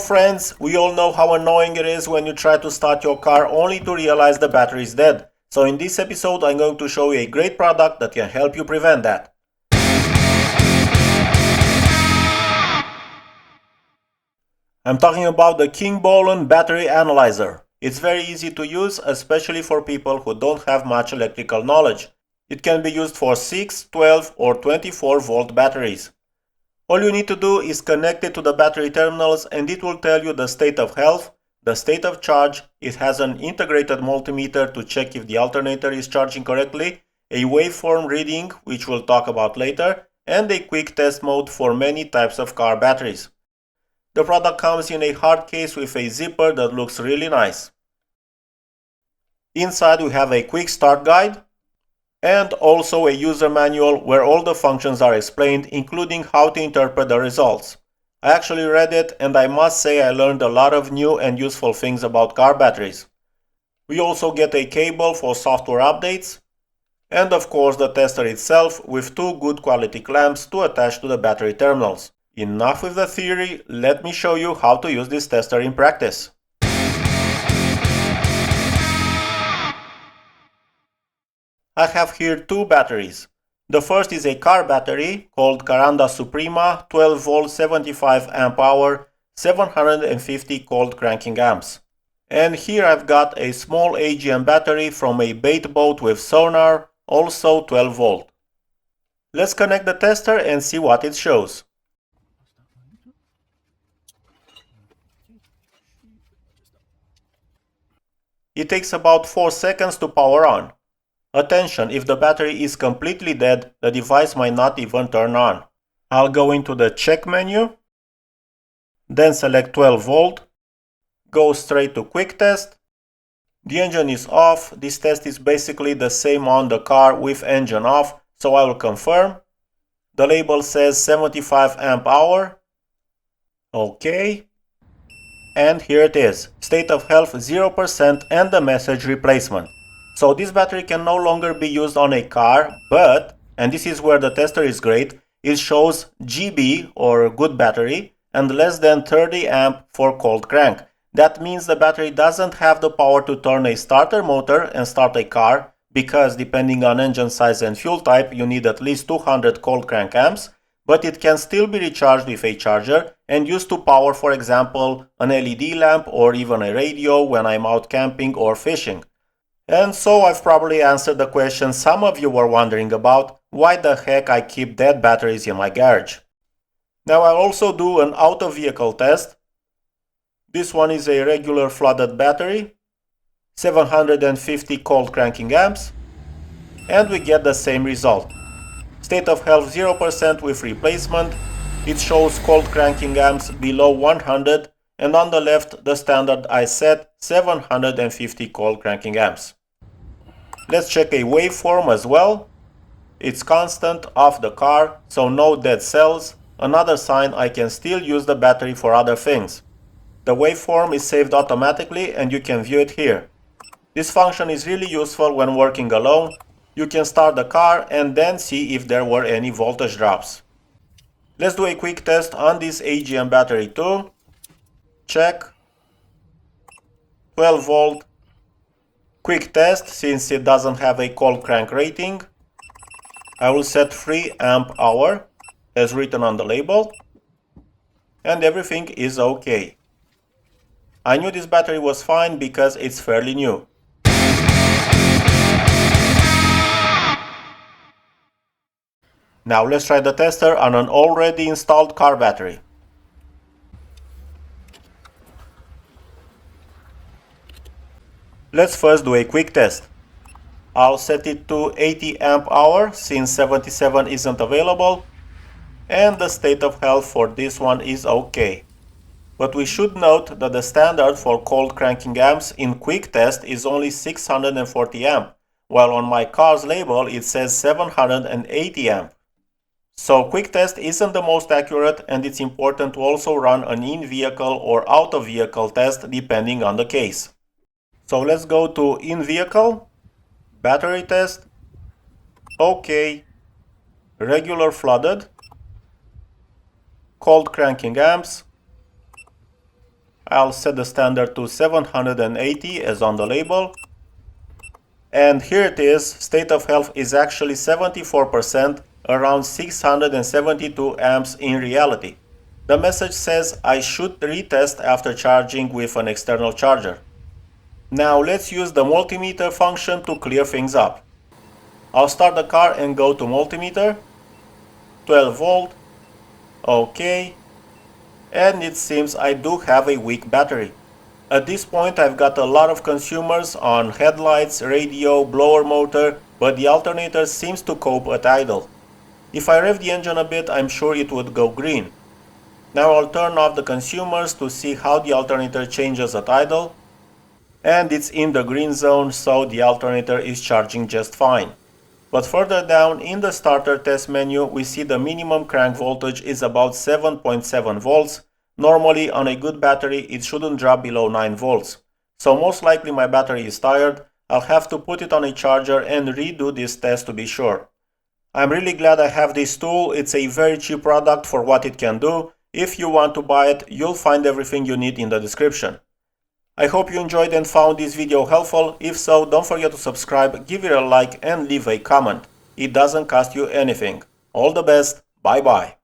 friends, we all know how annoying it is when you try to start your car only to realize the battery is dead. So in this episode I'm going to show you a great product that can help you prevent that. I'm talking about the Kingbolen battery analyzer. It's very easy to use, especially for people who don't have much electrical knowledge. It can be used for 6, 12 or 24 volt batteries. All you need to do is connect it to the battery terminals and it will tell you the state of health, the state of charge. It has an integrated multimeter to check if the alternator is charging correctly, a waveform reading, which we'll talk about later, and a quick test mode for many types of car batteries. The product comes in a hard case with a zipper that looks really nice. Inside we have a quick start guide and also a user manual where all the functions are explained, including how to interpret the results. I actually read it and I must say I learned a lot of new and useful things about car batteries. We also get a cable for software updates and of course the tester itself with two good quality clamps to attach to the battery terminals. Enough with the theory, let me show you how to use this tester in practice. I have here two batteries. The first is a car battery called Caranda Suprema 12 volt 75 amp hour 750 cold cranking amps. And here I've got a small AGM battery from a bait boat with sonar, also 12 volt. Let's connect the tester and see what it shows. It takes about 4 seconds to power on. Attention, if the battery is completely dead, the device might not even turn on. I'll go into the check menu, then select 12 volt, go straight to quick test. The engine is off. This test is basically the same on the car with engine off, so I will confirm. The label says 75 amp hour. OK. And here it is, state of health 0% and the message replacement. So this battery can no longer be used on a car, but, and this is where the tester is great, it shows GB or good battery and less than 30 amp for cold crank. That means the battery doesn't have the power to turn a starter motor and start a car, because depending on engine size and fuel type you need at least 200 cold crank amps, but it can still be recharged with a charger and used to power, for example, an LED lamp or even a radio when I'm out camping or fishing. And so I've probably answered the question some of you were wondering about, why the heck I keep dead batteries in my garage. Now I'll also do an out-of-vehicle test. This one is a regular flooded battery, 750 cold cranking amps, and we get the same result. State of health 0% with replacement. It shows cold cranking amps below 100 and on the left the standard I set 750 cold cranking amps. Let's check a waveform as well. It's constant off the car, so no dead cells, another sign I can still use the battery for other things. The waveform is saved automatically and you can view it here. This function is really useful when working alone. You can start the car and then see if there were any voltage drops. Let's do a quick test on this AGM battery too. Check. 12 volt. Quick test, since it doesn't have a cold crank rating. I will set 3 amp hour as written on the label. And everything is okay. I knew this battery was fine because it's fairly new. Now let's try the tester on an already installed car battery. Let's first do a quick test. I'll set it to 80 amp hour since 77 isn't available, and the state of health for this one is okay. But we should note that the standard for cold cranking amps in quick test is only 640 amp, while on my car's label it says 780 amp. So quick test isn't the most accurate, and it's important to also run an in-vehicle or out-of-vehicle test depending on the case. So let's go to in-vehicle, battery test, OK, regular flooded, cold cranking amps, I'll set the standard to 780 as on the label. And here it is, state of health is actually 74%, around 672 amps in reality. The message says I should retest after charging with an external charger. Now let's use the multimeter function to clear things up. I'll start the car and go to multimeter, 12 volt, OK, and it seems I do have a weak battery. At this point I've got a lot of consumers on headlights, radio, blower motor, but the alternator seems to cope at idle. If I rev the engine a bit, I'm sure it would go green. Now I'll turn off the consumers to see how the alternator changes at idle. And it's in the green zone, so the alternator is charging just fine. But further down in the starter test menu, we see the minimum crank voltage is about 7.7 volts. Normally on a good battery it shouldn't drop below 9 volts. So most likely my battery is tired. I'll have to put it on a charger and redo this test to be sure. I'm really glad I have this tool. It's a very cheap product for what it can do. If you want to buy it, you'll find everything you need in the description. I hope you enjoyed and found this video helpful. If so, don't forget to subscribe, give it a like and leave a comment. It doesn't cost you anything. All the best. Bye bye.